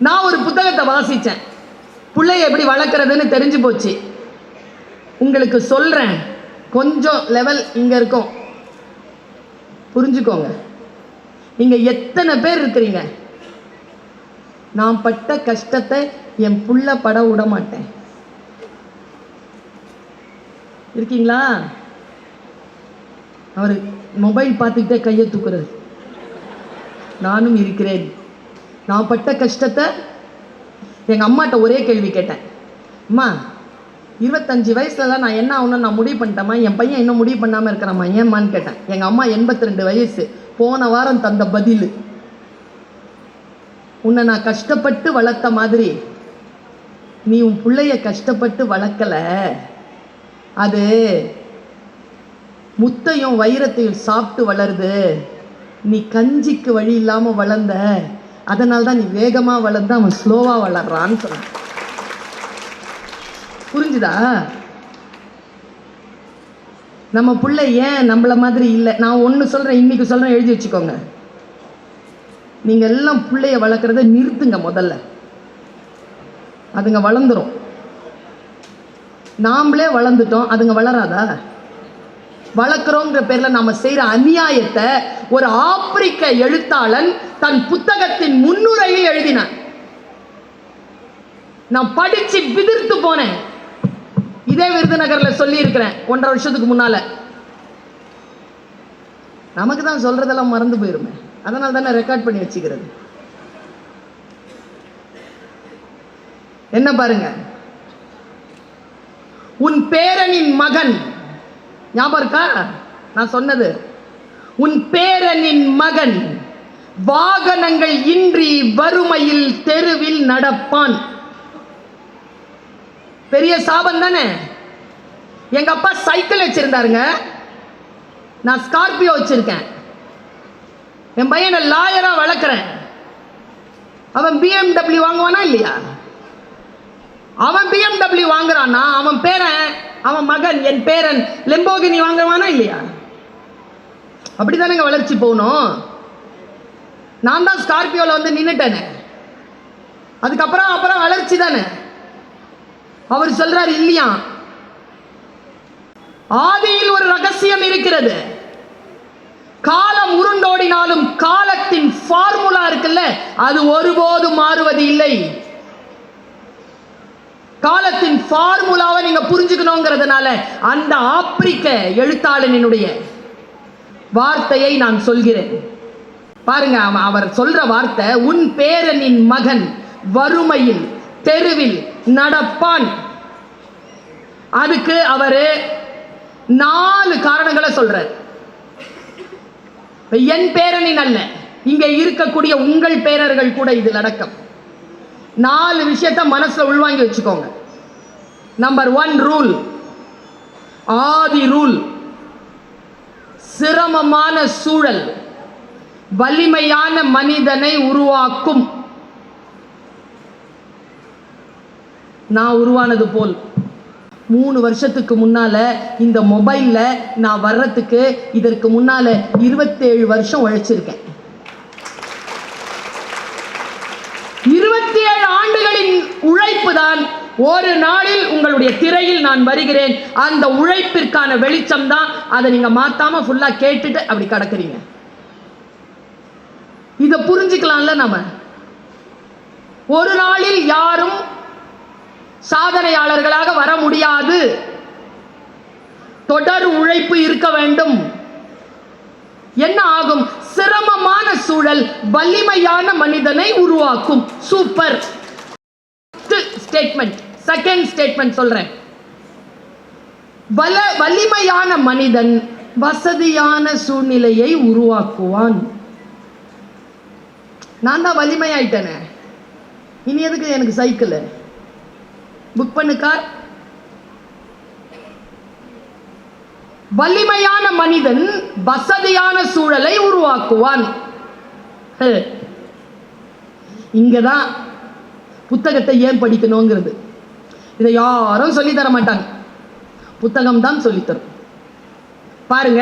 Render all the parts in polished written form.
நான் ஒரு புத்தகத்தை வாசித்தேன், பிள்ளைய எப்படி வளர்க்குறதுன்னு தெரிஞ்சு போச்சு. உங்களுக்கு சொல்கிறேன், கொஞ்சம் லெவல் இங்கே இருக்கும், புரிஞ்சுக்கோங்க. நீங்கள் எத்தனை பேர் இருக்கிறீங்க? நான் பட்ட கஷ்டத்தை என் புள்ள பட விட மாட்டேன். இருக்கீங்களா? அவர் மொபைல் பார்த்துக்கிட்டே கையை தூக்குறாரு. நானும் இருக்கிறேன். நான் பட்ட கஷ்டத்தை எங்கள் அம்மாட்ட ஒரே கேள்வி கேட்டேன். அம்மா, 25 வயசுலலாம் நான் என்ன ஆகணும்னு நான் முடிவு பண்ணிட்டேம்மா, என் பையன் இன்னும் முடிவு பண்ணாமல் இருக்கிறாம்மா, ஏம்மான்னு கேட்டேன். எங்கள் அம்மா 82 வயசு, போன வாரம் தந்த பதில், உன்னை நான் கஷ்டப்பட்டு வளர்த்த மாதிரி நீ உன் பிள்ளைய கஷ்டப்பட்டு வளர்க்கலை. அது முத்தையும் வைரத்தையும் சாப்பிட்டு வளருது. நீ கஞ்சிக்கு வழி இல்லாமல் வளர்ந்த, அதனால தான் நீ வேகமாக வளர்ந்த, அவன் ஸ்லோவாக வளர்றான்னு சொன்ன. புரிஞ்சுதா? நம்ம பிள்ளை ஏன் நம்மள மாதிரி இல்லை? நான் ஒன்று சொல்கிறேன், இன்னைக்கு சொல்கிறேன், எழுதி வச்சுக்கோங்க. நீங்கள் எல்லாம் பிள்ளைய வளர்க்குறத நிறுத்துங்க முதல்ல. அதுங்க வளர்ந்துடும். நாமளே வளர்ந்துட்டோம், அதுங்க வளராதா? வளர்க்குறோங்கிற பேரில் நாம் செய்கிற அநியாயத்தை ஒரு ஆப்பிரிக்க எழுத்தாளன் தன் புத்தகத்தின் முன்னுரையில் எழுதினான். நான் படித்து விதிர்த்து போனேன். இதே விருதுநகரில் சொல்லி இருக்கிறேன் 1.5 வருஷத்துக்கு முன்னால. நமக்கு தான் சொல்றதெல்லாம் மறந்து போயிருமே, அதனால தானே ரெக்கார்ட் பண்ணி வச்சுக்கிறது. என்ன பாருங்க, உன் பேரனின் மகன், ஞாபகம் இருக்கா நான் சொன்னது? உன் பேரனின் மகன் வாகனங்கள் இன்றி வறுமையில் தெருவில் நடப்பான். பெரிய சாபம் தானே. எங்க அப்பா சைக்கிள் வச்சிருந்தாருங்க, நான் ஸ்கார்பியோ வச்சிருக்கேன். என் பையனை லாயரா வளர்க்குறேன். அவன் BMW வாங்குவானா இல்லையா? அவன் BMW வாங்குறான்னா அவன் பேரன், அவன் மகன், என் பேரன் லெம்போகினி வாங்குவானா இல்லையா? அப்படிதானங்க வளர்ச்சி போகணும். நான் தான் ஸ்கார்பியோல வந்து நின்னுட்டேனே, அதுக்கப்புறம் வளர்ச்சி தானே. அவர் சொல்றாரு இல்லையா, ஆதியில் ஒரு ரகசியம் இருக்கிறது. காலம் உருண்டோடினாலும் காலத்தின் ஃபார்முலா இருக்குல்ல, அது ஒருபோதும் மாறுவது இல்லை. காலத்தின் ஃபார்முலாவை நீங்க புரிஞ்சுக்கணுங்கிறதுனால அந்த ஆப்பிரிக்க எழுத்தாளனுடைய வார்த்தையை நான் சொல்கிறேன். பாருங்க, அவர் சொல்ற வார்த்தை, உன் பேரனின் மகன் வறுமையில் தெருவில் நடப்பான். அதுக்கு அவரு 4 காரணங்களை சொல்றார். என் பேரனின் அல்ல, இங்க இருக்கக்கூடிய உங்கள் பேரர்கள் கூட இதில் அடக்கம். 4 விஷயத்தை மனசுல உள்வாங்கி வச்சுக்கோங்க. நம்பர் 1 ரூல், ஆதி ரூல், சிரமமான சூழல் வலிமையான மனிதனை உருவாக்கும். நான் உருவானது போல் 3 வருஷத்துக்கு முன்னால இந்த மொபைல்ல நான் வர்றதுக்கு இதற்கு முன்னால 27 வருஷம் உழைச்சிருக்கேன். 27 ஆண்டுகளின் உழைப்பு தான் ஒரு நாளில் உங்களுடைய திரையில் நான் வருகிறேன். அந்த உழைப்பிற்கான வெளிச்சம் தான். அதை நீங்க மாத்தாம ஃபுல்லா கேட்டுட்டு அப்படி கடக்குறீங்க. இதை புரிஞ்சுக்கலாம்ல. நம்ம ஒரு நாளில் யாரும் சாதனையாளர்களாக வர முடியாது. தொடர் உழைப்பு இருக்க வேண்டும். என்ன ஆகும்? சிரமமான சூழல் வலிமையான மனிதனை உருவாக்கும். Super statement. செகண்ட் ஸ்டேட்மெண்ட் சொல்றேன். வலிமையான மனிதன் வசதியான சூழ்நிலையை உருவாக்குவான். நான் தான் வலிமையாயிட்டேனே, இனி எதுக்கு எனக்கு சைக்கிள்? புக் பண்ணு கார். வலிமையான மனிதன் வசதியான சூழலை உருவாக்குவான். இங்கதான் புத்தகத்தை ஏன் படிக்கணுங்கிறது. இதை யாரும் சொல்லி தர மாட்டாங்க, புத்தகம் தான் சொல்லித்தரும். பாருங்க,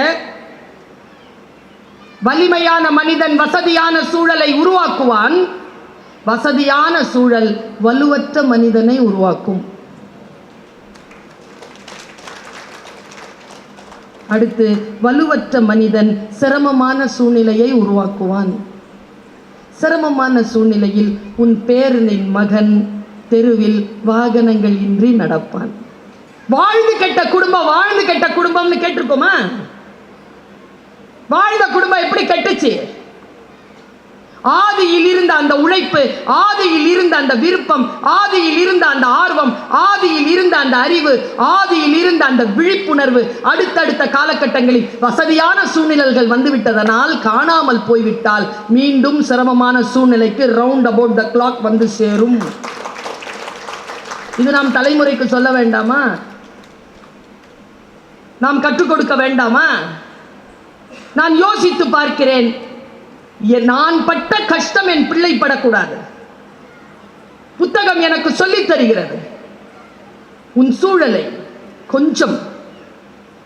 வலிமையான மனிதன் வசதியான சூழலை உருவாக்குவான். வசதியான சூழல் வலுவற்ற மனிதனை உருவாக்கும். அடுத்து, வலுவற்ற மனிதன் சிரமமான சூழ்நிலையை உருவாக்குவான். சிரமமான சூழ்நிலையில் உன் பேரனின் மகன் தெருவில் வாகனங்கள் இன்றி நடப்பான். வாழ்ந்து கெட்ட குடும்பம், வாழ்ந்து கெட்ட குடும்பம்னு கேட்டிருக்கோமா? வாழ்ந்த குடும்பம் எப்படி கெட்டுச்சு? ஆதியில் இருந்த அந்த உழைப்பு, ஆதியில் இருந்த அந்த விருப்பம், ஆதியில் இருந்த அந்த ஆர்வம், ஆதியில் இருந்த அந்த அறிவு, ஆதியில் இருந்த அந்த விழிப்புணர்வு அடுத்தடுத்த காலகட்டங்களில் வசதியான சூழ்நிலைகள் வந்துவிட்டதனால் காணாமல் போய்விட்டால் மீண்டும் சிரமமான சூழ்நிலைக்கு ரவுண்ட் அபவுட் த கிளாக் வந்து சேரும். இது நாம் தலைமுறைக்கு சொல்ல வேண்டாமா? நாம் கற்றுக் கொடுக்க வேண்டாமா? நான் யோசித்து பார்க்கிறேன், நான் பட்ட கஷ்டம் என் பிள்ளை படக்கூடாது. புத்தகம் எனக்கு சொல்லித் தருகிறது, உன் சூழலை கொஞ்சம்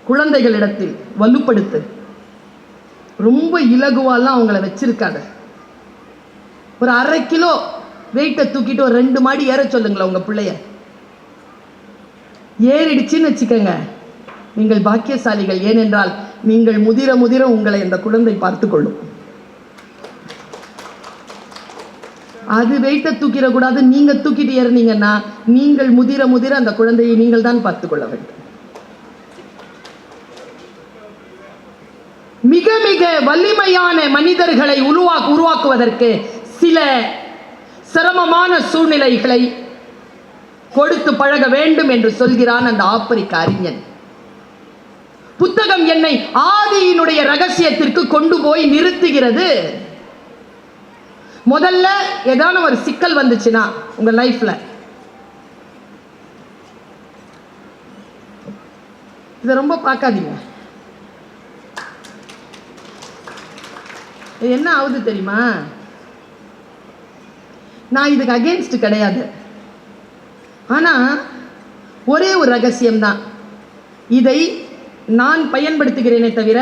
குழந்தைகளிடத்தில் வலுப்படுத்து. ரொம்ப இலகுவாலாம் அவங்கள வச்சிருக்காத. ஒரு 1/2 கிலோ வெயிட்டை தூக்கிட்டு ஒரு 2 மாடி ஏற சொல்லுங்களேன் உங்க பிள்ளைய. ஏறிடுச்சுன்னு வச்சுக்கோங்க, நீங்கள் பாக்கியசாலிகள். ஏனென்றால் நீங்கள் முதிர முதிர உங்களை அந்த குழந்தை பார்த்து கொள்ளும். அது வெயிட்டை தூக்கிடக்கூடாது, நீங்க தூக்கிட்டு ஏறினீங்கன்னா நீங்கள் முதிர முதிர அந்த குழந்தையை நீங்கள் தான் பார்த்துக் கொள்ள வேண்டும். மிக மிக வலிமையான மனிதர்களை உருவாக்குவதற்கு சில சிரமமான சூழ்நிலைகளை கொடுத்து பழக வேண்டும் என்று சொல்கிறான் அந்த ஆப்பிரிக்க அறிஞன். புத்தகம் என்னை ஆதியினுடைய ரகசியத்திற்கு கொண்டு போய் நிறுத்துகிறது. முதல்ல ஏதான ஒரு சிக்கல் வந்துச்சுன்னா உங்க லைஃப்ல, இதை ரொம்ப பார்க்காதீங்க. என்ன ஆகுது தெரியுமா? நான் இதுக்கு அகேன்ஸ்ட் கிடையாது. ஆனா ஒரே ஒரு ரகசியம் தான், இதை நான் பயன்படுத்துகிறேனே தவிர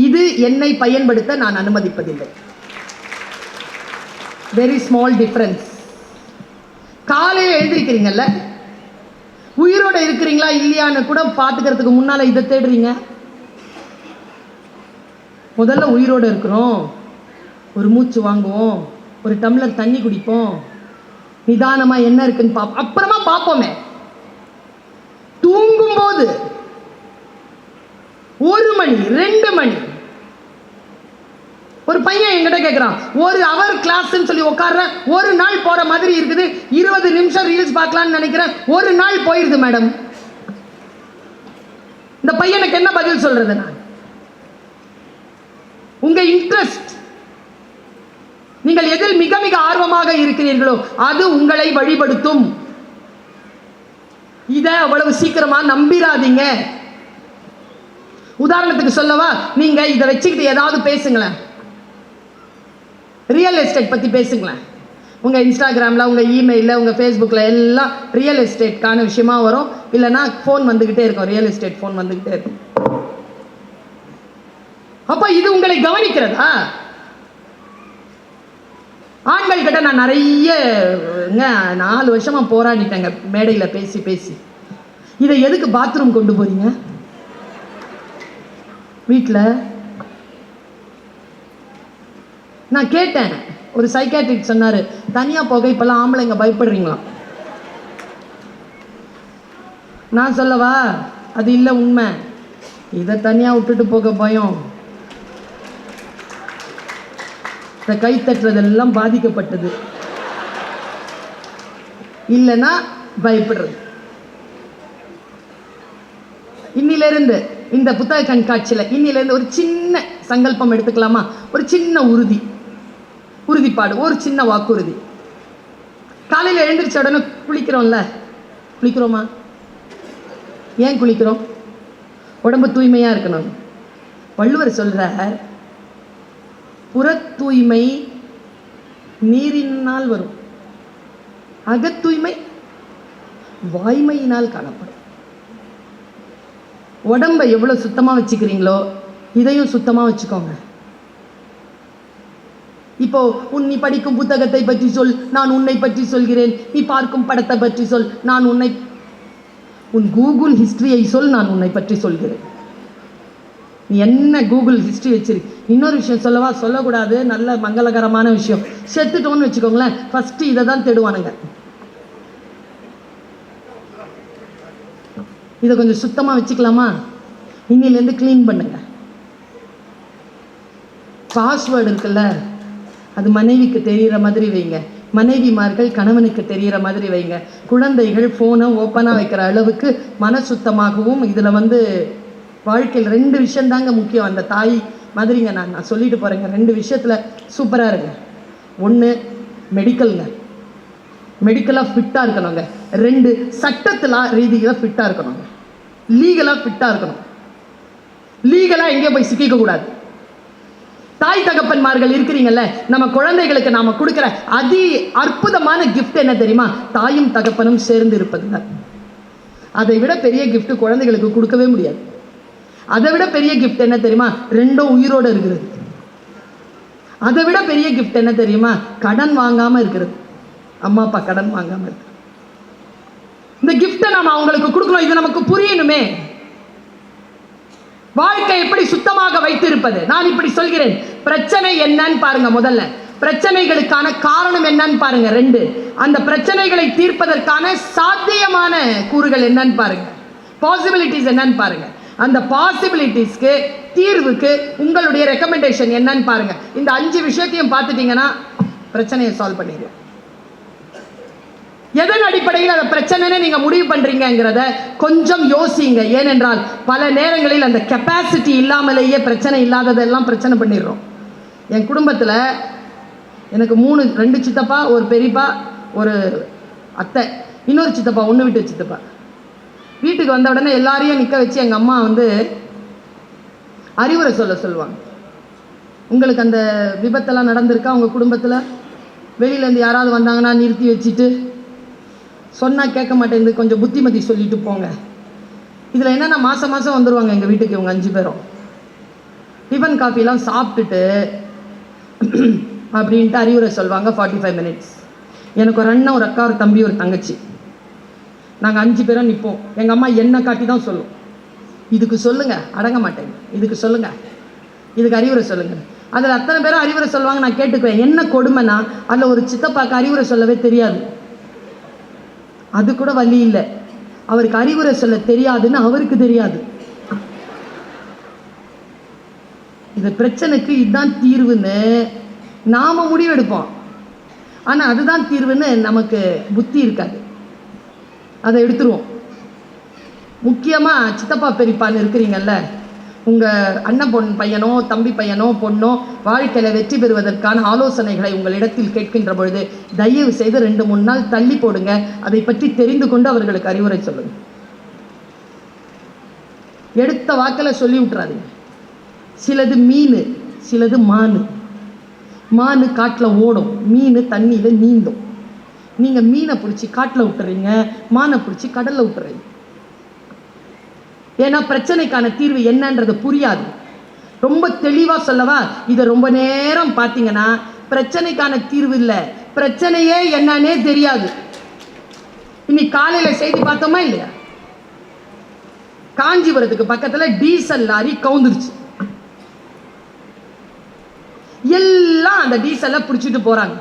இது என்னை பயன்படுத்த நான் அனுமதிப்பதில்லை. Very small difference. காலையில் எழுந்திருக்கிறீங்கல்ல, உயிரோட இருக்கிறீங்களா இல்லையான்னு கூட பார்த்துக்கிறதுக்கு முன்னால இதை தேடுறீங்க. முதல்ல உயிரோட இருக்கிறோம், ஒரு மூச்சு வாங்குவோம், ஒரு டம்ளர் தண்ணி குடிப்போம், நிதானமா என்ன இருக்குன்னு பார்ப்போம், அப்புறமா பார்ப்போமே. தூங்கும் போது 1 மணி 2 மணி, ஒரு பையன் என்கிட்ட கேட்கிறான், 1 ஹவர் கிளாஸ்ன்னு சொல்லி உட்கார்ற, ஒரு நாள் போற மாதிரி இருக்குது, 20 நிமிஷம் ரீல்ஸ் பார்க்கலாம்னு நினைக்கிறேன், ஒரு நாள் போயிருது மேடம். இந்த பையனுக்கு என்ன பதில் சொல்றது? நான் உங்க இன்ட்ரெஸ்ட், நீங்கள் எதில் மிக மிக ஆர்வமாக இருக்கிறீர்களோ அது உங்களை வழிபடுத்தும். இதை அவ்வளவு சீக்கிரமா நம்பிராதீங்க. உதாரணத்துக்கு சொல்லவா, நீங்க இதை வச்சுக்கிட்டு ஏதாவது பேசுங்களேன், ரியல் எஸ்டேட் பத்தி பேசுங்களேன். உங்க இன்ஸ்டாகிராம்ல, உங்க இமெயில, உங்க ஃபேஸ்புக்ல எல்லாம் ரியல் எஸ்டேட்கான விஷயமா வரும். இல்லைன்னா ஃபோன் வந்துகிட்டே இருக்கும், ரியல் எஸ்டேட் ஃபோன் வந்துகிட்டே இருக்கும். அப்ப இது உங்களை கவனிக்கிறதா? ஆண்கள் கிட்ட நான் நிறைய 4 வருஷமா போராடிட்டேங்க மேடையில பேசி பேசி. இதை எதுக்கு பாத்ரூம் கொண்டு போறீங்க வீட்டில்? நான் கேட்டேன், ஒரு சைக்காட்ரிஸ்ட் சொன்னாரு, தனியா போக இப்பெல்லாம் ஆம்பளைங்க பயப்படுறீங்களா? நான் சொல்லவா, அது இல்லை உண்மை. இதை தனியா விட்டுட்டு போக பயம். இந்த கை தட்டுறதெல்லாம் பாதிக்கப்பட்டது, இல்லைன்னா பயப்படுறது. இன்னிலிருந்து இந்த புத்தக கண்காட்சியில் இன்னிலிருந்து ஒரு சின்ன சங்கல்பம் எடுத்துக்கலாமா? ஒரு சின்ன உறுதிப்பாடு, ஒரு சின்ன வாக்குறுதி. காலையில் எழுந்திரிச்ச உடனே குளிக்கிறோம்ல, குளிக்கிறோமா? ஏன் குளிக்கிறோம்? உடம்பு தூய்மையா இருக்கணும். வள்ளுவர் சொல்றார், புற தூய்மை நீரினால் வரும், அகத்தூய்மை வாய்மையினால் காணப்படும். உடம்பை எவ்வளவு சுத்தமா வச்சுக்கிறீங்களோ இதையும் சுத்தமா வச்சுக்கோங்க. இப்ப இப்போ நீ படிக்கும் புத்தகத்தை பற்றி சொல், நான் உன்னை பற்றி சொல்கிறேன். நீ பார்க்கும் படத்தை பற்றி சொல், நான் உன் கூகுள் ஹிஸ்டரியை சொல், நான் உன்னை பற்றி சொல்கிறேன். நீ என்ன கூகுள் ஹிஸ்டரி வச்சிரு. இன்னொரு விஷயம் சொல்லவா? சொல்லக்கூடாது, நல்ல மங்களகரமான விஷயம். செத்துட்டோன்னு வச்சுக்கோங்களேன், ஃபர்ஸ்ட் இதை தான் தேடுவானுங்க. இதை கொஞ்சம் சுத்தமாக வச்சுக்கலாமா? இன்னிலேருந்து க்ளீன் பண்ணுங்க. பாஸ்வேர்டு இருக்குல்ல, அது மனைவிக்கு தெரிகிற மாதிரி வைங்க. மனைவிமார்கள் கணவனுக்கு தெரிகிற மாதிரி வைங்க. குழந்தைகள் ஃபோனை ஓப்பனாக வைக்கிற அளவுக்கு மன சுத்தமாகவும். இதில் வாழ்க்கையில் 2 விஷயந்தாங்க முக்கியம். அந்த தாய் மாதிரிங்க நான் சொல்லிட்டு போகிறேங்க. 2 விஷயத்தில் சூப்பராக இருங்க. 1 மெடிக்கலுங்க, மெடிக்கலாக ஃபிட்டாக இருக்கணுங்க. 2 சட்டத்தில் ரீதியில் ஃபிட்டாக இருக்கணுங்க. லீகலாக ஃபிட்டாக இருக்கணும். லீகலாக எங்கேயும் போய் சிக்கிக்க கூடாது. தாய் தகப்பன்மார்கள் இருக்கிறீங்கல்ல, நம்ம குழந்தைகளுக்கு நாம கொடுக்கிற அற்புதமான கிஃப்ட் என்ன தெரியுமா? தாயும் தகப்பனும் சேர்ந்து இருப்பதுதான். அதை விட பெரிய கிஃப்ட் குழந்தைகளுக்கு கொடுக்கவே முடியாது. அதை விட பெரிய கிஃப்ட் என்ன தெரியுமா? 2 உயிரோடு இருக்கிறது. அதை விட பெரிய கிஃப்ட் என்ன தெரியுமா? கடன் வாங்காம இருக்கிறது. அம்மா அப்பா கடன் வாங்காம இருக்கு. இந்த கிஃப்டை நாம அவங்களுக்கு கொடுக்கணும். இது நமக்கு புரியணுமே. வாழ்க்கை எப்படி சுத்தமாக வைத்திருப்பது? நான் இப்படி சொல்கிறேன். பிரச்சனை என்னன்னு பாருங்க. முதல்ல பிரச்சனைகளுக்கான காரணம் என்னன்னு பாருங்க. 2 அந்த பிரச்சனைகளை தீர்ப்பதற்கான சாத்தியமான கூறுகள் என்னன்னு பாருங்க. பாசிபிலிட்டிஸ் என்னன்னு பாருங்க. அந்த பாசிபிலிட்டிஸ்க்கு தீர்வுக்கு உங்களுடைய ரெக்கமெண்டேஷன் என்னன்னு பாருங்க. இந்த 5 விஷயத்தையும் பார்த்துட்டீங்கன்னா பிரச்சனையை சால்வ் பண்ணிடுங்க. எதன் அடிப்படையில் அந்த பிரச்சனைன்னு நீங்க முடிவு பண்றீங்கிறத கொஞ்சம் யோசிங்க. ஏனென்றால் பல நேரங்களில் அந்த கெப்பாசிட்டி இல்லாமலேயே பிரச்சனை இல்லாததெல்லாம் பிரச்சனை பண்ணிடுறோம். என் குடும்பத்தில் எனக்கு 2 சித்தப்பா, ஒரு பெரியப்பா, ஒரு அத்தை, இன்னொரு சித்தப்பா, 1 விட்டு சித்தப்பா. வீட்டுக்கு வந்த உடனே எல்லாரையும் நிற்க வச்சு எங்கள் அம்மா அறிவுரை சொல்லுவாங்க. உங்களுக்கு அந்த விபத்தெல்லாம் நடந்திருக்கா உங்கள் குடும்பத்தில்? வெளியிலேருந்து யாராவது வந்தாங்கன்னா நிறுத்தி வச்சுட்டு, சொன்னால் கேட்க மாட்டேங்குது, கொஞ்சம் புத்திமதி சொல்லிட்டு போங்க. இதில் என்னென்னா மாதம் வந்துடுவாங்க எங்கள் வீட்டுக்கு இவங்க 5 பேரும். டிஃபன் காஃபிலாம் சாப்பிட்டுட்டு அப்படின்ட்டு அறிவுரை சொல்லுவாங்க. 45 மினிட்ஸ். எனக்கு ஒரு அண்ணன், ஒரு அக்கா, ஒரு தம்பி, ஒரு தங்கச்சி. நாங்கள் 5 பேரும் நிற்போம். எங்கள் அம்மா என்னை காட்டி தான் சொல்லும். இதுக்கு சொல்லுங்கள், அடங்க மாட்டேங்க, இதுக்கு சொல்லுங்கள், இதுக்கு அறிவுரை சொல்லுங்கள். அதில் அத்தனை பேரும் அறிவுரை சொல்லுவாங்க. நான் கேட்டுக்குவேன். என்ன கொடுமைன்னா, அதில் ஒரு சித்தப்பாக்கு அறிவுரை சொல்லவே தெரியாது. அது கூட வழி இல்லை. அவருக்கு அறிவுரை சொல்ல தெரியாதுன்னு அவருக்கு தெரியாது. இந்த பிரச்சனைக்கு இதுதான் தீர்வுன்னு நாம முடிவெடுப்போம். ஆனால் அதுதான் தீர்வுன்னு நமக்கு புத்தி இருக்காது. அதை எடுத்துருவோம். முக்கியமாக சித்தப்பா பெரியப்பான்னு இருக்கிறீங்கல்ல, உங்கள் அண்ணன் பையனோ தம்பி பையனோ பொண்ணோ வாழ்க்கையில் வெற்றி பெறுவதற்கான ஆலோசனைகளை உங்களிடத்தில் கேட்கின்ற பொழுது தயவு செய்து 2-3 நாள் தள்ளி போடுங்க. அதை பற்றி தெரிந்து கொண்டு அவர்களுக்கு அறிவுரை சொல்லுங்க. எடுத்த வாக்கில் சொல்லி விட்டுறாதீங்க. சிலது மீன், சிலது மானு. மானு காட்டில் ஓடும், மீன் தண்ணியில் நீந்தும். நீங்கள் மீனை பிடிச்சி காட்டில் விட்டுறீங்க, மானை பிடிச்சி கடலில் விட்டுறீங்க. ஏன்னா பிரச்சனைக்கான தீர்வு என்னன்றது புரியாது. ரொம்ப தெளிவாக சொல்லவா? இதை ரொம்ப நேரம் பார்த்தீங்கன்னா பிரச்சனைக்கான தீர்வு இல்லை, பிரச்சனையே என்னன்னே தெரியாது. இன்னைக்கு காலையில் செய்தி பார்த்தோமா இல்லையா? காஞ்சிபுரத்துக்கு பக்கத்தில் டீசல் லாரி கவுந்துருச்சு. எல்லாம் அந்த டீசலை பிடிச்சிட்டு போறாங்க.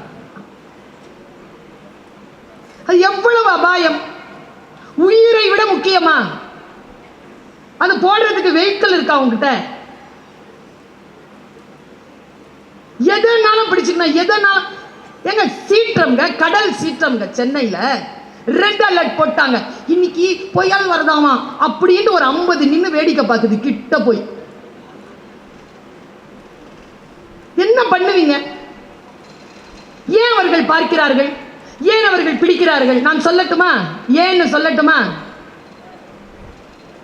அது எவ்வளவு அபாயம்! உயிரை விட முக்கியமா? அது போடுறதுக்கு வெஹிக்கிள் இருக்கா உங்ககிட்ட? எதனாலும் பிடிச்சிக்கணும். எதனாலும் எங்க சீற்றம்ங்க, கடல் சீற்றம்ங்க. சென்னையில ரெட் அலர்ட் போட்டாங்க. இன்னைக்கு புயல் வரதாமா அப்படின்னு ஒரு 50 நின்று வேடிக்கை பார்க்குது. கிட்ட போய் என்ன பண்ணுவீங்க? ஏன் அவர்கள் பார்க்கிறார்கள்? ஏன் அவர்கள் பிடிக்கிறார்கள்? நான் சொல்லட்டுமா? ஏன்னு சொல்லட்டுமா?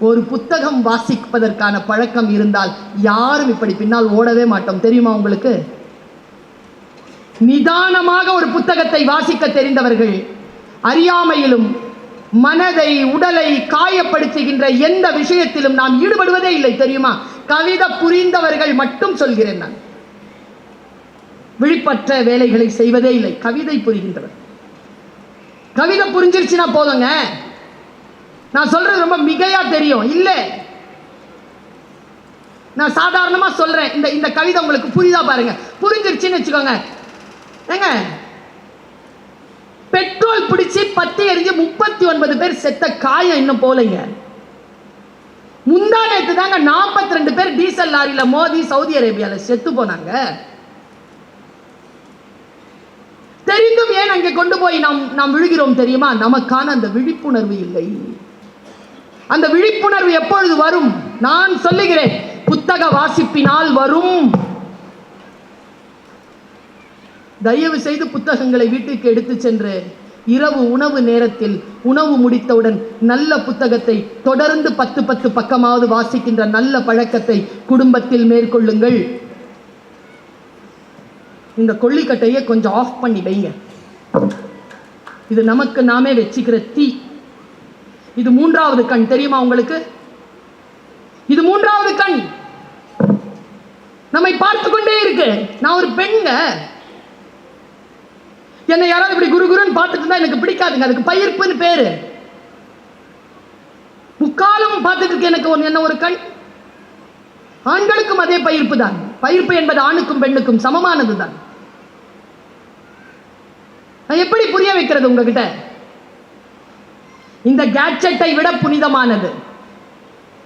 ஒரு புத்தகம் வாசிப்பதற்கான பழக்கம் இருந்தால் யாரும் இப்படி பின்னால் ஓடவே மாட்டோம். தெரியுமா உங்களுக்கு? நிதானமாக ஒரு புத்தகத்தை வாசிக்க தெரிந்தவர்கள் அறியாமையிலும் மனதை உடலை காயப்படுத்துகின்ற எந்த விஷயத்திலும் நாம் ஈடுபடுவதே இல்லை. தெரியுமா? கவிதை புரிந்தவர்கள் மட்டும் சொல்கிறேன் நான். விழிப்பற்ற வேலைகளை செய்வதே இல்லை. கவிதை புரிகின்றவர். கவிதை புரிஞ்சிருச்சுன்னா போதுங்க. நான் சொல்றது ரொம்ப மிகையா தெரியும் இல்ல, நான் சாதாரணமா சொல்றேன். இந்த கவிதை உங்களுக்கு புரியுதா பாருங்க. புரிஞ்சிருச்சுன்னு வச்சுக்கோங்க. ஏங்க, பெட்ரோல் பிடிச்சி பத்தி எரிஞ்சு 39 பேர் செத்த காயம் இன்னும் போலைங்க. முந்தா நேத்து தாங்க 42 பேர் டீசல் லாரியில மோதி சவுதி அரேபியால செத்து போனாங்க. தெரிந்தும் ஏன் அங்கே கொண்டு போய் நாம் விழுகிறோம் தெரியுமா? நமக்கான அந்த விழிப்புணர்வு இல்லை. அந்த விழிப்புணர்வு எப்பொழுது வரும்? நான் சொல்லுகிறேன், புத்தக வாசிப்பினால் வரும். தயவு செய்து புத்தகங்களை வீட்டுக்கு எடுத்து சென்று இரவு உணவு நேரத்தில் உணவு முடித்தவுடன் நல்ல புத்தகத்தை தொடர்ந்து 10 பக்கமாவது வாசிக்கின்ற நல்ல பழக்கத்தை குடும்பத்தில் மேற்கொள்ளுங்கள். இந்த கொள்ளிக்கட்டையை கொஞ்சம் ஆஃப் பண்ணி வைங்க. இது நமக்கு நாமே வச்சுக்கிற தீ. இது 3வது கண் தெரியுமா உங்களுக்கு? இது 3வது கண் நம்மை பார்த்து கொண்டே இருக்கு. நான் ஒரு பெண்ங்க, என்னை யாராவது இப்படி குருன்னு பார்த்துட்டு இருந்தா எனக்கு பிடிக்காதுங்க. அதுக்கு பயிர்ப்புன்னு பேரு. முக்காலும் பார்த்துட்டு இருக்கு எனக்கு என்ன ஒரு கண். ஆண்களுக்கும் அதே பயிர்ப்பு தான். பயிர்ப்பு என்பது ஆணுக்கும் பெண்ணுக்கும் சமமானது தான். நான் எப்படி புரிய வைக்கிறது உங்ககிட்ட? இந்த கேட்ஜெட்டை விட புனிதமானது,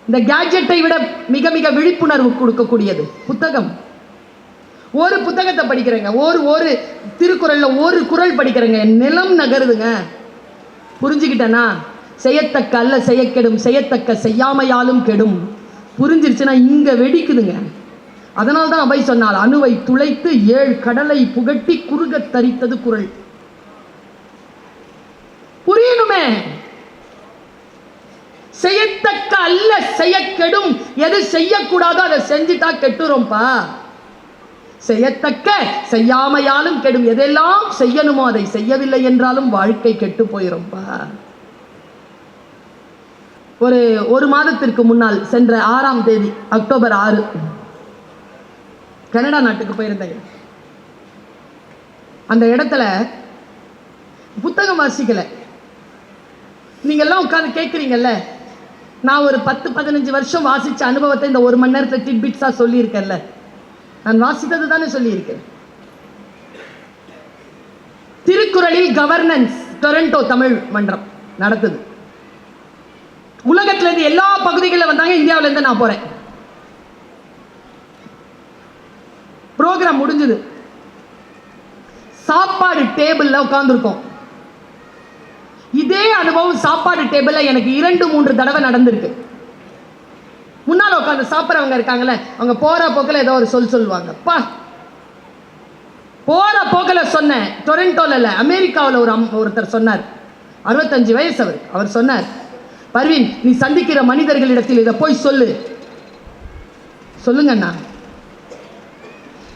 இந்த கேட்ஜெட்டை விட மிக மிக விழிப்புணர்வு கொடுக்கக்கூடியது புத்தகம். ஒரு புத்தகத்தை படிக்கிறேங்க, ஒரு திருக்குறள்ல ஒரு குறள் படிக்கிறேங்க, நிலம் நகருதுங்க. புரிஞ்சுக்கிட்டேனா? செய்யத்தக்க அல்ல செய்ய கெடும், செய்யத்தக்க செய்யாமையாலும் கெடும். புரிஞ்சிருச்சுன்னா இங்க வெடிக்குதுங்க. அதனால்தான் அவை சொன்னால் அணுவை துளைத்து 7 கடலை புகட்டி குறுக தரித்தது குறள். புரியணுமே. செய்யத்தக்க அல்ல செய்ய கெடும். எது செய்யக்கூடாதோ அதை செஞ்சுட்டா கெட்டுறோம்ப்பா. செய்யத்தக்க செய்யாமையாலும் கெடும். எதெல்லாம் செய்யணுமோ அதை செய்யவில்லை என்றாலும் வாழ்க்கை கெட்டு போயிடும்பா. ஒரு மாதத்திற்கு முன்னால் சென்ற 6ஆம் தேதி அக்டோபர் 6 கனடா நாட்டுக்கு போயிருந்தேன். அந்த இடத்துல புத்தகம் வாசிக்கல. நீங்க எல்லாம் உட்கார்ந்து கேட்குறீங்கல்ல, நான் ஒரு 10-15 வருஷம் வாசிச்ச அனுபவத்தை இந்த 1 மணி நேரத்தில் டிட்பிட்ஸா சொல்லியிருக்கேன்ல. நான் வாசித்தது தானே சொல்லியிருக்கேன். திருக்குறளில் கவர்னன்ஸ் டொரண்டோ தமிழ் மன்றம் நடத்துது. உலகத்துல இருந்து எல்லா பகுதிகளில் வந்தாங்க. இந்தியாவில இருந்து நான் போறேன். ப்ரோக்ராம் முடிஞ்சது. சாப்பாடு டேபிள்ல உட்கார்ந்துருக்கோம். இதே அனுபவம் சாப்பாடு டேபிள்ல எனக்கு 2-3 தடவை நடந்திருக்கு. முன்னால உட்காந்து சாப்பிட்றவங்க இருக்காங்கல்ல, அவங்க போற போக்கில் ஏதோ ஒரு சொல்லுவாங்க. போற போக்கில் சொன்னேன். டொரண்டோல இல்ல, அமெரிக்காவில் ஒருத்தர் சொன்னார். 65 வயசு அவர் சொன்னார், பர்வீன், நீ சந்திக்கிற மனிதர்களிடத்தில் இதை போய் சொல்லுங்கண்ணா.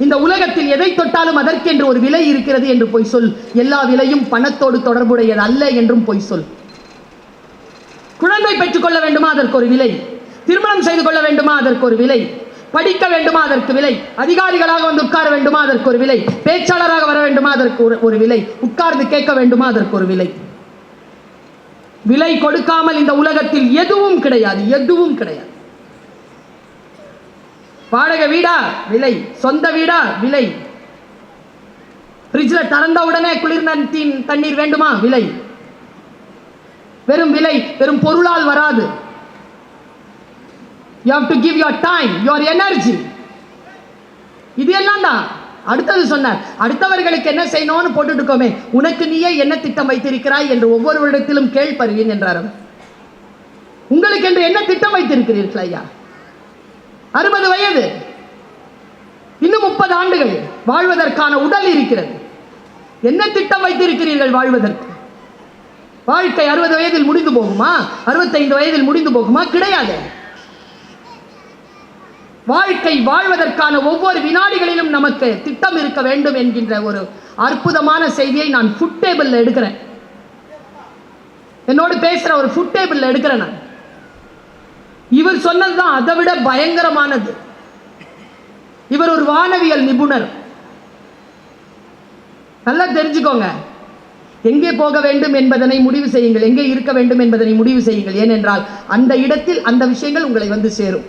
இந்த உலகத்தில் எதை தொட்டாலும் அதற்கென்று ஒரு விலை இருக்கிறது என்று போய் சொல். எல்லா விலையும் பணத்தோடு தொடர்புடையது அல்ல என்றும் போய் சொல். குழந்தை பெற்றுக்கொள்ள வேண்டுமா? அதற்கு ஒரு விலை. திருமணம் செய்து கொள்ள வேண்டுமா? அதற்கு ஒரு விலை. படிக்க வேண்டுமா? அதற்கு விலை. அதிகாரிகளாக வந்து உட்கார வேண்டுமா? அதற்கு ஒரு விலை. பேச்சாளராக வர வேண்டுமா? அதற்கு ஒரு விலை. உட்கார்ந்து கேட்க வேண்டுமா? அதற்கு ஒரு விலை. விலை கொடுக்காமல் இந்த உலகத்தில் எதுவும் கிடையாது, எதுவும் கிடையாது. வாடகை வீடா? விலை. சொந்த வீடா? விலை. ஃப்ரிட்ஜில் திறந்த உடனே குளிர் தண்ணீர் வேண்டுமா? விலை. வெறும் விலை, வெறும் பொருளால் வராது. You have to give your time, your energy. இது எல்லாம் தான். அடுத்தது சொன்னார், அடுத்தவர்களுக்கு என்ன செய்யணும்னு போட்டுட்டு இருக்கோமே, உனக்கு நீயே என்ன திட்டம் வைத்திருக்கிறாய் என்று ஒவ்வொரு இடத்திலும் கேள்பருவீன் என்றார் அவர். உங்களுக்கு என்று என்ன திட்டம் வைத்திருக்கிறீர்கள் ஐயா? 60 வயது, இன்னும் 30 ஆண்டுகள் வாழ்வதற்கான உடல் இருக்கிறது. என்ன திட்டம் வைத்திருக்கிறீர்கள் வாழ்வதற்கு? வாழ்க்கை 60 வயதில் முடிந்து போகுமா? 65 வயதில் முடிந்து போகுமா? கிடையாது. வாழ்க்கை வாழ்வதற்கான ஒவ்வொரு வினாடிகளிலும் நமக்கு திட்டம் இருக்க வேண்டும் என்கின்ற ஒரு அற்புதமான செய்தியை நான் ஃபுட் டேபிள்ல எடுக்கிறேன். என்னோடு பேசுற ஒரு ஃபுட் டேபிள்ல எடுக்கிறேன் நான். இவர் சொன்னதுதான் அதை விட பயங்கரமானது. இவர் ஒரு வானவியல் நிபுணர். நல்லா தெரிஞ்சுக்கோங்க. எங்கே போக வேண்டும் என்பதனை முடிவு செய்யுங்கள், எங்கே இருக்க வேண்டும் என்பதனை முடிவு செய்யுங்கள். ஏனென்றால் அந்த இடத்தில் அந்த விஷயங்கள் உங்களை வந்து சேரும்.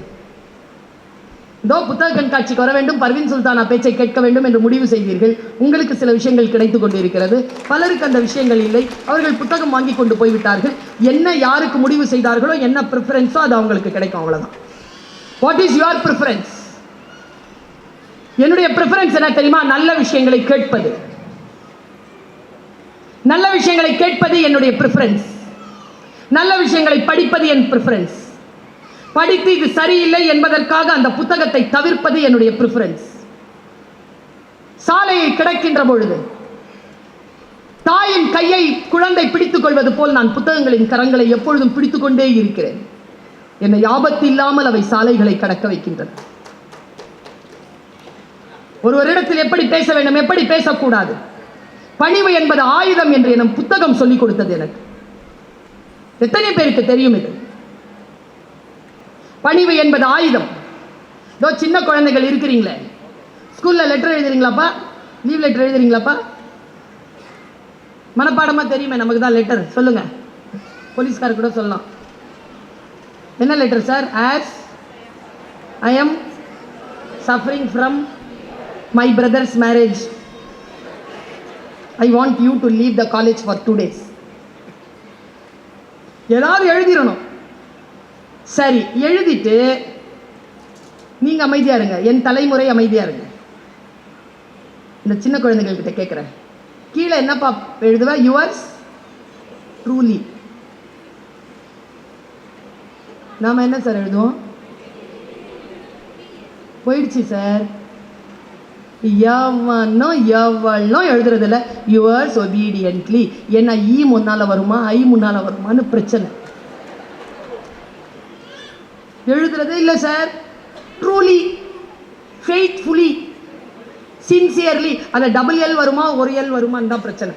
இதோ புத்தக கண்காட்சிக்கு வர வேண்டும், பர்வீன் சுல்தானா பேச்சை கேட்க வேண்டும் என்று முடிவு செய்வீர்கள். உங்களுக்கு சில விஷயங்கள் கிடைத்து கொண்டிருக்கிறது, பலருக்கு அந்த விஷயங்கள் இல்லை. அவர்கள் புத்தகம் வாங்கி கொண்டு போய்விட்டார்கள். என்ன யாருக்கு முடிவு செய்தார்களோ, என்ன ப்ரிஃபரன்ஸோ அது அவங்களுக்கு கிடைக்கும், அவ்வளோதான். What is your preference? என்னுடைய ப்ரிஃபரன்ஸ் என்ன தெரியுமா? நல்ல விஷயங்களை கேட்பது. நல்ல விஷயங்களை கேட்பது என்னுடைய ப்ரிஃபரன்ஸ். நல்ல விஷயங்களை படிப்பது என் ப்ரிஃபரன்ஸ். படித்து இது சரியில்லை என்பதற்காக அந்த புத்தகத்தை தவிர்ப்பது என்னுடைய ப்ரிஃபரன்ஸ். சாலையை கிடக்கின்ற பொழுது தாயின் கையை குழந்தை பிடித்துக் கொள்வது போல் நான் புத்தகங்களின் கரங்களை எப்பொழுதும் பிடித்துக் கொண்டே இருக்கிறேன். என்னை ஆபத்து இல்லாமல் அவை சாலைகளை கடக்க வைக்கின்றன. ஒருவரிடத்தில் எப்படி பேச வேண்டும், எப்படி பேசக்கூடாது, பணிவு என்பது ஆயுதம் என்று என் புத்தகம் சொல்லிக் கொடுத்தது எனக்கு. எத்தனை பேருக்கு தெரியும் இது? பணிவு என்பது ஆயுதம். இதோ சின்ன குழந்தைகள் இருக்கிறீங்களே, ஸ்கூல்ல லெட்டர் எழுதுறீங்களாப்பா? லீவ் லெட்டர் எழுதுறீங்களாப்பா? மனப்பாடமா தெரியுமே, நமக்கு தான் லெட்டர். சொல்லுங்க, போலீஸ்கார கூட சொல்லலாம். என்ன letter sir? As I am suffering from my brother's marriage, I want you to leave the college for 2 days. ஏதாவது எழுதிடணும். சரி, எழுதிட்டு நீங்க அமைதியா இருங்க, என் தலைமுறை அமைதியா இருங்க. இந்த சின்ன குழந்தைகள் கிட்ட கேட்கிறேன், கீழே என்னப்பா எழுதுவ? Yours truly. நாம என்ன சார் எழுதுவோம்? போயிடுச்சு சார். எவ்வளோ எழுதுறதில்ல, யுவர்ஸ் ஒபீடியன்ட்லி. ஏன்னா ஈ முன்னால வருமா, ஐ முன்னால வருமானு பிரச்சனை. எழுதுறதே இல்லை சார். Truly, faithfully, sincerely. அந்த டபுள் எல் வருமா, ஒரு எல் வருமான்னு தான் பிரச்சனை.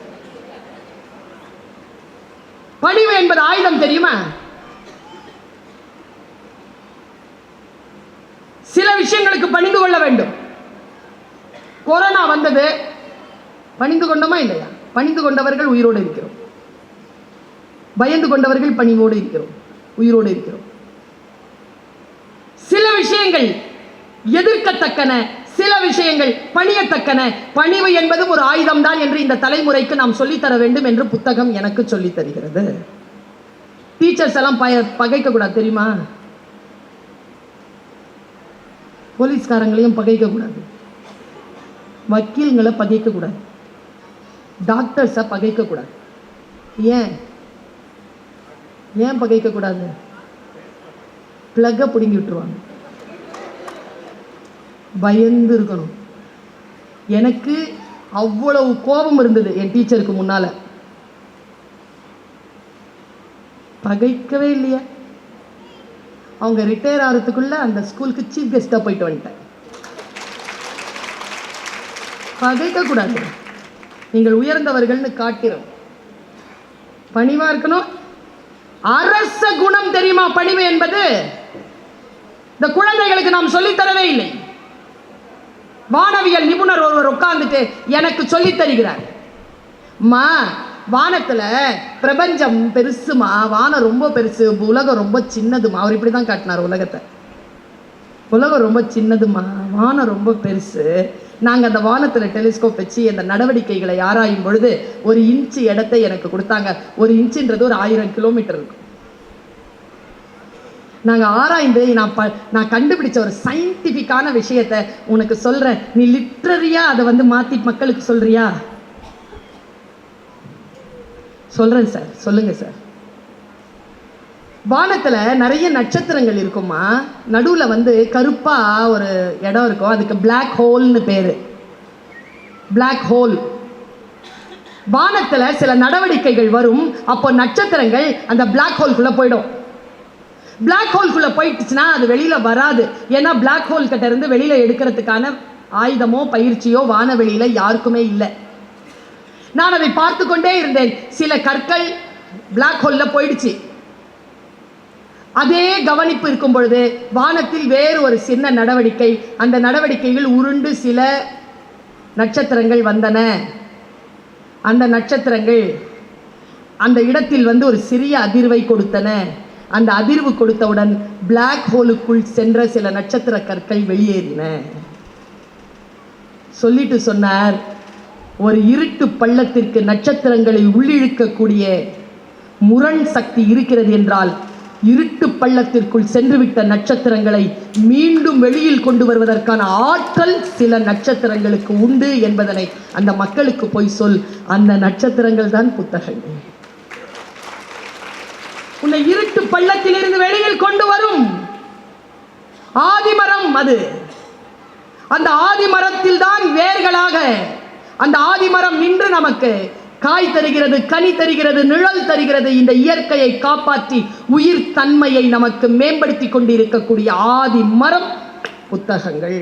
பணிவு என்பது ஆயுதம் தெரியுமா? சில விஷயங்களுக்கு பணிந்து கொள்ள வேண்டும். கொரோனா வந்தது, பணிந்து கொண்டோமா இல்லையா? பணிந்து கொண்டவர்கள் உயிரோடு இருக்கிறோம், பயந்து கொண்டவர்கள் பணிவோடு இருக்கிறோம், உயிரோடு இருக்கிறோம். சில விஷயங்கள் எதிர்க்கத்தக்கன, சில விஷயங்கள் பணியத்தக்கன. பணிவு என்பதும் ஒரு ஆயுதம் தான் என்று இந்த தலைமுறைக்கு நாம் சொல்லித்தர வேண்டும் என்று புத்தகம் எனக்கு சொல்லித் தருகிறது. டீச்சர்ஸ் எல்லாம் பகைக்க கூடாது தெரியுமா? போலீஸ்காரங்களையும் பகைக்க கூடாது, வக்கீல்களை பகைக்க கூடாது, டாக்டர்ஸை பகைக்க கூடாது. ஏன் ஏன் பகைக்க கூடாது? பிளக்க பிடுங்கி விட்டுருவாங்க. பயந்து இருக்கணும். எனக்கு அவ்வளவு கோபம் இருந்தது என் டீச்சருக்கு முன்னால. பகைக்கவே இல்லையா? அவங்க ரிட்டையர் ஆகிறதுக்குள்ள அந்த ஸ்கூலுக்கு சீஃப் கெஸ்டா போயிட்டு வந்துட்டேன். பகைக்க கூடாது. நீங்கள் உயர்ந்தவர்கள்னு காட்டுறோம். பணிவா இருக்கணும். அரச குணம் தெரியுமா பணிவு என்பது? இந்த குழந்தைகளுக்கு நாம் சொல்லித்தரவே இல்லை. வானவியல் நிபுணர் ஒருவர் உட்கார்ந்துட்டு எனக்கு சொல்லித் தருகிறார். மா, வானத்துல பிரபஞ்சம் பெருசுமா, வானம் ரொம்ப பெருசு, உலகம் ரொம்ப சின்னதுமா. அவர் இப்படிதான் காட்டினார் உலகத்தை. உலகம் ரொம்ப சின்னதுமா, வானம் ரொம்ப பெருசு. நாங்கள் அந்த வானத்தில் டெலிஸ்கோப் வச்சு அந்த நடவடிக்கைகளை ஆராயும் பொழுது 1 இன்ச்சு இடத்தை எனக்கு கொடுத்தாங்க. 1 இன்ச்சுன்றது ஒரு 1000 கிலோமீட்டர் இருக்கும். நாங்கள் ஆராய்ந்து நான் கண்டுபிடிச்ச ஒரு சயின்டிஃபிக்கான விஷயத்தை உனக்கு சொல்கிறேன். நீ லிட்ரரியாக அதை மாற்றி மக்களுக்கு சொல்கிறியா? சொல்கிறேன் சார். சொல்லுங்கள் சார். வானத்தில் நிறைய நட்சத்திரங்கள் இருக்குமா. நடுவில் கருப்பாக ஒரு இடம் இருக்கும், அதுக்கு பிளாக் ஹோல்னு பேர். Black hole. வானத்தில் சில நடவடிக்கைகள் வரும், அப்போ நட்சத்திரங்கள் அந்த பிளாக் ஹோல்குள்ளே போயிடும். பிளாக் ஹோல்குள்ளே போயிடுச்சுன்னா அது வெளியில் வராது. ஏன்னா பிளாக் ஹோல் கிட்ட இருந்து வெளியில் எடுக்கிறதுக்கான ஆயுதமோ பயிற்சியோ வானவெளியில் யாருக்குமே இல்லை. நான் அதை பார்த்து கொண்டே இருந்தேன். சில கற்கள் பிளாக் ஹோலில் போயிடுச்சு. அதே கவனிப்பு இருக்கும் பொழுது வானத்தில் வேறு ஒரு சின்ன நடவடிக்கை, அந்த நடவடிக்கைகள் உருண்டு சில நட்சத்திரங்கள் வந்தன. அந்த நட்சத்திரங்கள் அந்த இடத்தில் வந்து ஒரு சிறிய அதிர்வை கொடுத்தன. அந்த அதிர்வு கொடுத்தவுடன் பிளாக் ஹோலுக்குள் சென்ற சில நட்சத்திர கற்கள் வெளியேறின. சொல்லிட்டு சொன்னார், ஒரு இருட்டு பள்ளத்திற்கு நட்சத்திரங்களை உள்ளிழுக்கக்கூடிய முரண் சக்தி இருக்கிறது என்றால், இருட்டு பள்ளத்திற்குள் சென்றுவிட்ட நட்சத்திரங்களை மீண்டும் வெளியில் கொண்டு வருவதற்கான ஆற்றல் சில நட்சத்திரங்களுக்கு உண்டு என்பதனை அந்த மக்களுக்கு போய் சொல். அந்த நட்சத்திரங்கள் தான் புத்தகங்கள். உன்னை இருட்டு பள்ளத்திலிருந்து வெளியில் கொண்டு வரும் ஆதிமரம் அது. அந்த ஆதிமரத்தில் தான் வேர்களாக அந்த ஆதிமரம் நின்று நமக்கு காய் தருகிறது, கனி தருகிறது, நிழல் தருகிறது. இந்த இயற்கையை காப்பாற்றி உயிர் தன்மையை நமக்கு மேம்படுத்தி கொண்டிருக்கக்கூடிய ஆதி மரம் புத்தகங்கள்.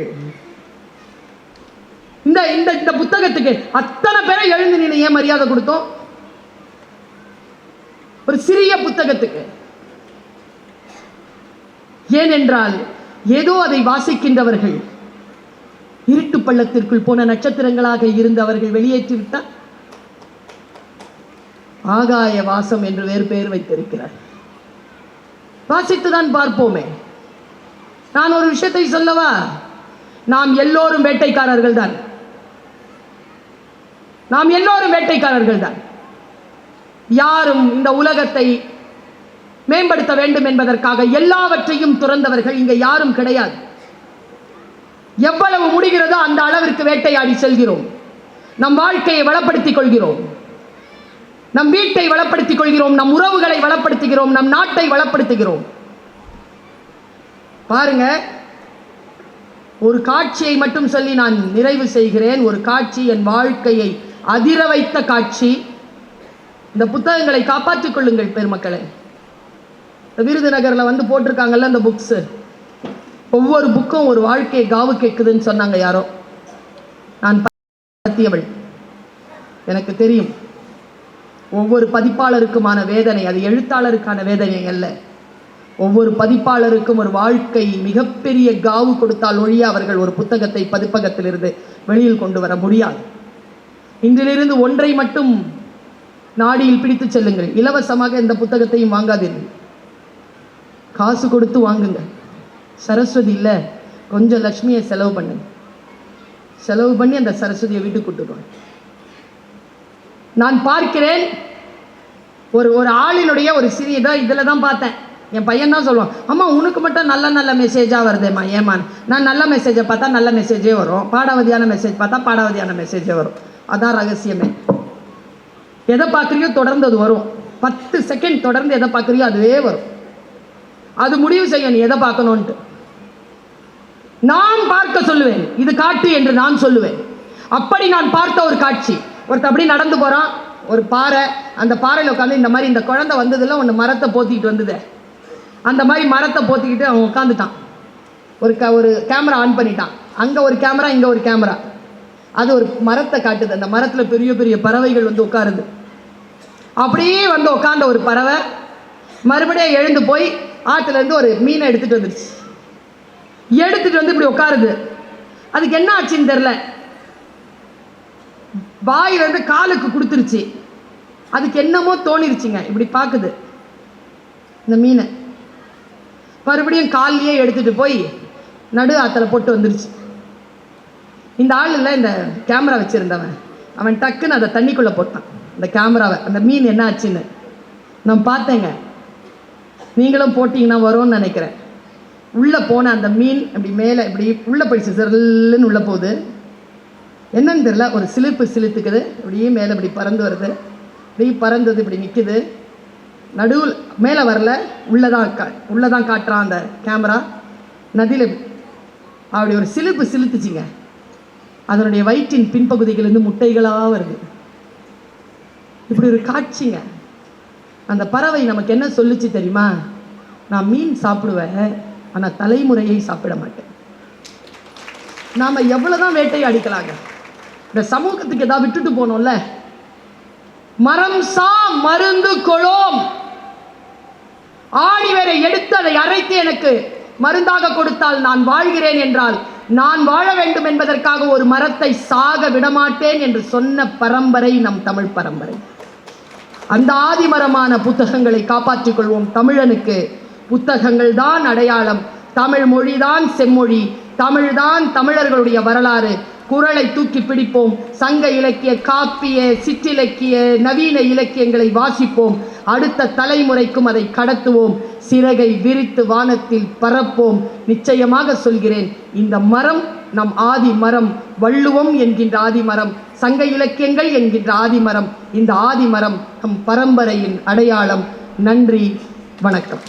இந்த இந்த புத்தகத்துக்கு அத்தனை பேரை எழுந்து நின்று ஏன் மரியாதை கொடுத்தோம்? ஒரு சிறிய புத்தகத்துக்கு. ஏனென்றால் ஏதோ அதை வாசிக்கின்றவர்கள் இருட்டு பள்ளத்திற்குள் போன நட்சத்திரங்களாக இருந்து அவர்கள் வெளியேற்றிவிட்டார். ஆகாய வாசம் என்று வேறு பெயர் வைத்திருக்கிறார். வாசித்துதான் பார்ப்போமே. நான் ஒரு விஷயத்தை சொல்லவா? நாம் எல்லோரும் வேட்டைக்காரர்கள் தான். நாம் எல்லோரும் வேட்டைக்காரர்கள் தான். யாரும் இந்த உலகத்தை மேம்படுத்த வேண்டும் என்பதற்காக எல்லாவற்றையும் துறந்தவர்கள் இங்க யாரும் கிடையாது. எவ்வளவு முடிகிறதோ அந்த அளவிற்கு வேட்டையாடி செல்கிறோம். நம் வாழ்க்கையை வளப்படுத்திக் கொள்கிறோம், நம் வீட்டை வளப்படுத்திக் கொள்கிறோம், நம் உறவுகளை வளப்படுத்துகிறோம், நம் நாட்டை வளப்படுத்துகிறோம். பாருங்க, ஒரு காட்சியை மட்டும் சொல்லி நான் நிறைவு செய்கிறேன். ஒரு காட்சி என் வாழ்க்கையை அதிர வைத்த காட்சி. இந்த புத்தகங்களை காப்பாற்றிக் கொள்ளுங்கள் பெருமக்களே. விருதுநகரில் வந்து போட்டிருக்காங்கல்ல இந்த புக்ஸு, ஒவ்வொரு புக்கும் ஒரு வாழ்க்கையை காவு கேட்குதுன்னு சொன்னாங்க யாரோ. நான் பத்தியவள், எனக்கு தெரியும். ஒவ்வொரு பதிப்பாளருக்குமான வேதனை அது எழுத்தாளருக்கான வேதனை அல்ல. ஒவ்வொரு பதிப்பாளருக்கும் ஒரு வாழ்க்கை மிகப்பெரிய காவு கொடுத்தால் ஒழிய அவர்கள் ஒரு புத்தகத்தை பதிப்பகத்திலிருந்து வெளியில் கொண்டு வர முடியாது. இன்றிலிருந்து ஒன்றை மட்டும் நாடியில் பிடித்து செல்லுங்கள். இலவசமாக இந்த புத்தகத்தையும் வாங்காதீர்கள், காசு கொடுத்து வாங்குங்க. சரஸ்வதி இல்லை, கொஞ்சம் லட்சுமியை செலவு பண்ணுங்க. செலவு பண்ணி அந்த சரஸ்வதியை வீட்டுக்கு கூட்டுருவாங்க. நான் பார்க்கிறேன் ஒரு ஒரு ஆளினுடைய ஒரு சிறிய இதில் தான் பார்த்தேன். என் பையன் தான் சொல்லுவான், அம்மா உனக்கு மட்டும் நல்ல நல்ல மெசேஜாக வருதேம்மா. ஏமா நான் நல்ல மெசேஜை பார்த்தா நல்ல மெசேஜே வரும், பாடாவதியான மெசேஜ் பார்த்தா பாடாவதியான மெசேஜே வரும். அதான் ரகசியமே. எதை பார்க்குறியோ தொடர்ந்து அது வரும். 10 செகண்ட் தொடர்ந்து எதை பார்க்குறியோ அதுவே வரும். அது முடிவு செய்ய நீ எதை பார்க்கணுன்ட்டு. நான் பார்க்க சொல்லுவேன், இது காட்டு என்று நான் சொல்லுவேன். அப்படி நான் பார்த்த ஒரு காட்சி. ஒருத்தர் அப்படி நடந்து போகிறான், ஒரு பாறை, அந்த பாறையில் உட்காந்து இந்த மாதிரி இந்த குழந்தை வந்ததில் ஒன்று மரத்தை போத்திக்கிட்டு வந்தது. அந்த மாதிரி மரத்தை போத்திக்கிட்டு அவன் உட்காந்துட்டான். ஒரு கேமரா ஆன் பண்ணிட்டான். அங்கே ஒரு கேமரா, இங்கே ஒரு கேமரா. அது ஒரு மரத்தை காட்டுது. அந்த மரத்தில் பெரிய பெரிய பறவைகள் வந்து உட்காருது. அப்படியே வந்து உட்காந்த ஒரு பறவை மறுபடியும் எழுந்து போய் ஆற்றுலேருந்து ஒரு மீனை எடுத்துகிட்டு வந்துடுச்சு. எடுத்துகிட்டு வந்து இப்படி உட்காருது. அதுக்கு என்ன ஆச்சுன்னு தெரில. வாய் வந்து காலுக்கு கொடுத்துருச்சு. அதுக்கு என்னமோ தோணிருச்சுங்க. இப்படி பார்க்குது இந்த மீனை. மறுபடியும் காலையே எடுத்துகிட்டு போய் நடு ஆற்றுல போட்டு வந்துருச்சு. இந்த ஆள் இல்லை, இந்த கேமரா வச்சுருந்தவன், அவன் டக்குன்னு அதை தண்ணிக்குள்ளே போட்டான் அந்த கேமராவை. அந்த மீன் என்ன ஆச்சுன்னு நான் பார்த்தேங்க. நீங்களும் போட்டிங்கன்னா வரும்னு நினைக்கிறேன். உள்ளே போன அந்த மீன் அப்படி மேலே இப்படி உள்ளே போயிடுச்சு. சிறல்லுன்னு உள்ளே போகுது. என்னன்னு தெரியல, ஒரு சிலிர்ப்பு சிலித்துக்குது. இப்படியே மேலே இப்படி பறந்து வருது. இப்படி பறந்தது இப்படி நிற்குது. நடுவில் மேலே வரல, உள்ளதான் காட்டுறான் அந்த கேமரா. நதியில் அப்படி ஒரு சிலிர்ப்பு சிலுத்துச்சிங்க. அதனுடைய வயிற்றின் பின்பகுதிகளிலிருந்து முட்டைகளாக வருது. இப்படி ஒரு காட்சிங்க. அந்த பறவை நமக்கு என்ன சொல்லுச்சு தெரியுமா? நான் மீன் சாப்பிடுவேன், ஆனால் தலைமுறையை சாப்பிட மாட்டேன். நாம் எவ்வளோதான் வேட்டை அடிக்கலாங்க. இந்த சமூகத்துக்கு ஏதாவது விட்டுட்டு போனோம்ல. மரம் சா மருந்து கொளோம். ஆணி வேரை எடுத்து அதை அரைத்து எனக்கு மருந்தாக கொடுத்தால் நான் வாழ்கிறேன் என்றால் நான் வாழ வேண்டும் என்பதற்காக ஒரு மரத்தை சாக விடமாட்டேன் என்று சொன்ன பரம்பரை நம் தமிழ் பரம்பரை. அந்த ஆதிமரமான புத்தகங்களை காப்பாற்றிக் கொள்வோம். தமிழனுக்கு புத்தகங்கள் தான் அடையாளம், தமிழ் மொழிதான் செம்மொழி, தமிழ்தான் தமிழர்களுடைய வரலாறு. குறளை தூக்கி பிடிப்போம். சங்க இலக்கிய, காப்பிய, சிற்றிலக்கிய, நவீன இலக்கியங்களை வாசிப்போம். அடுத்த தலைமுறைக்கும் அதை கடத்துவோம். சிறகை விரித்து வானத்தில் பறப்போம். நிச்சயமாக சொல்கிறேன், இந்த மரம் நம் ஆதி மரம். வள்ளுவம் என்கின்ற ஆதிமரம், சங்க இலக்கியங்கள் என்கின்ற ஆதிமரம். இந்த ஆதிமரம் நம் பரம்பரையின் அடையாளம். நன்றி, வணக்கம்.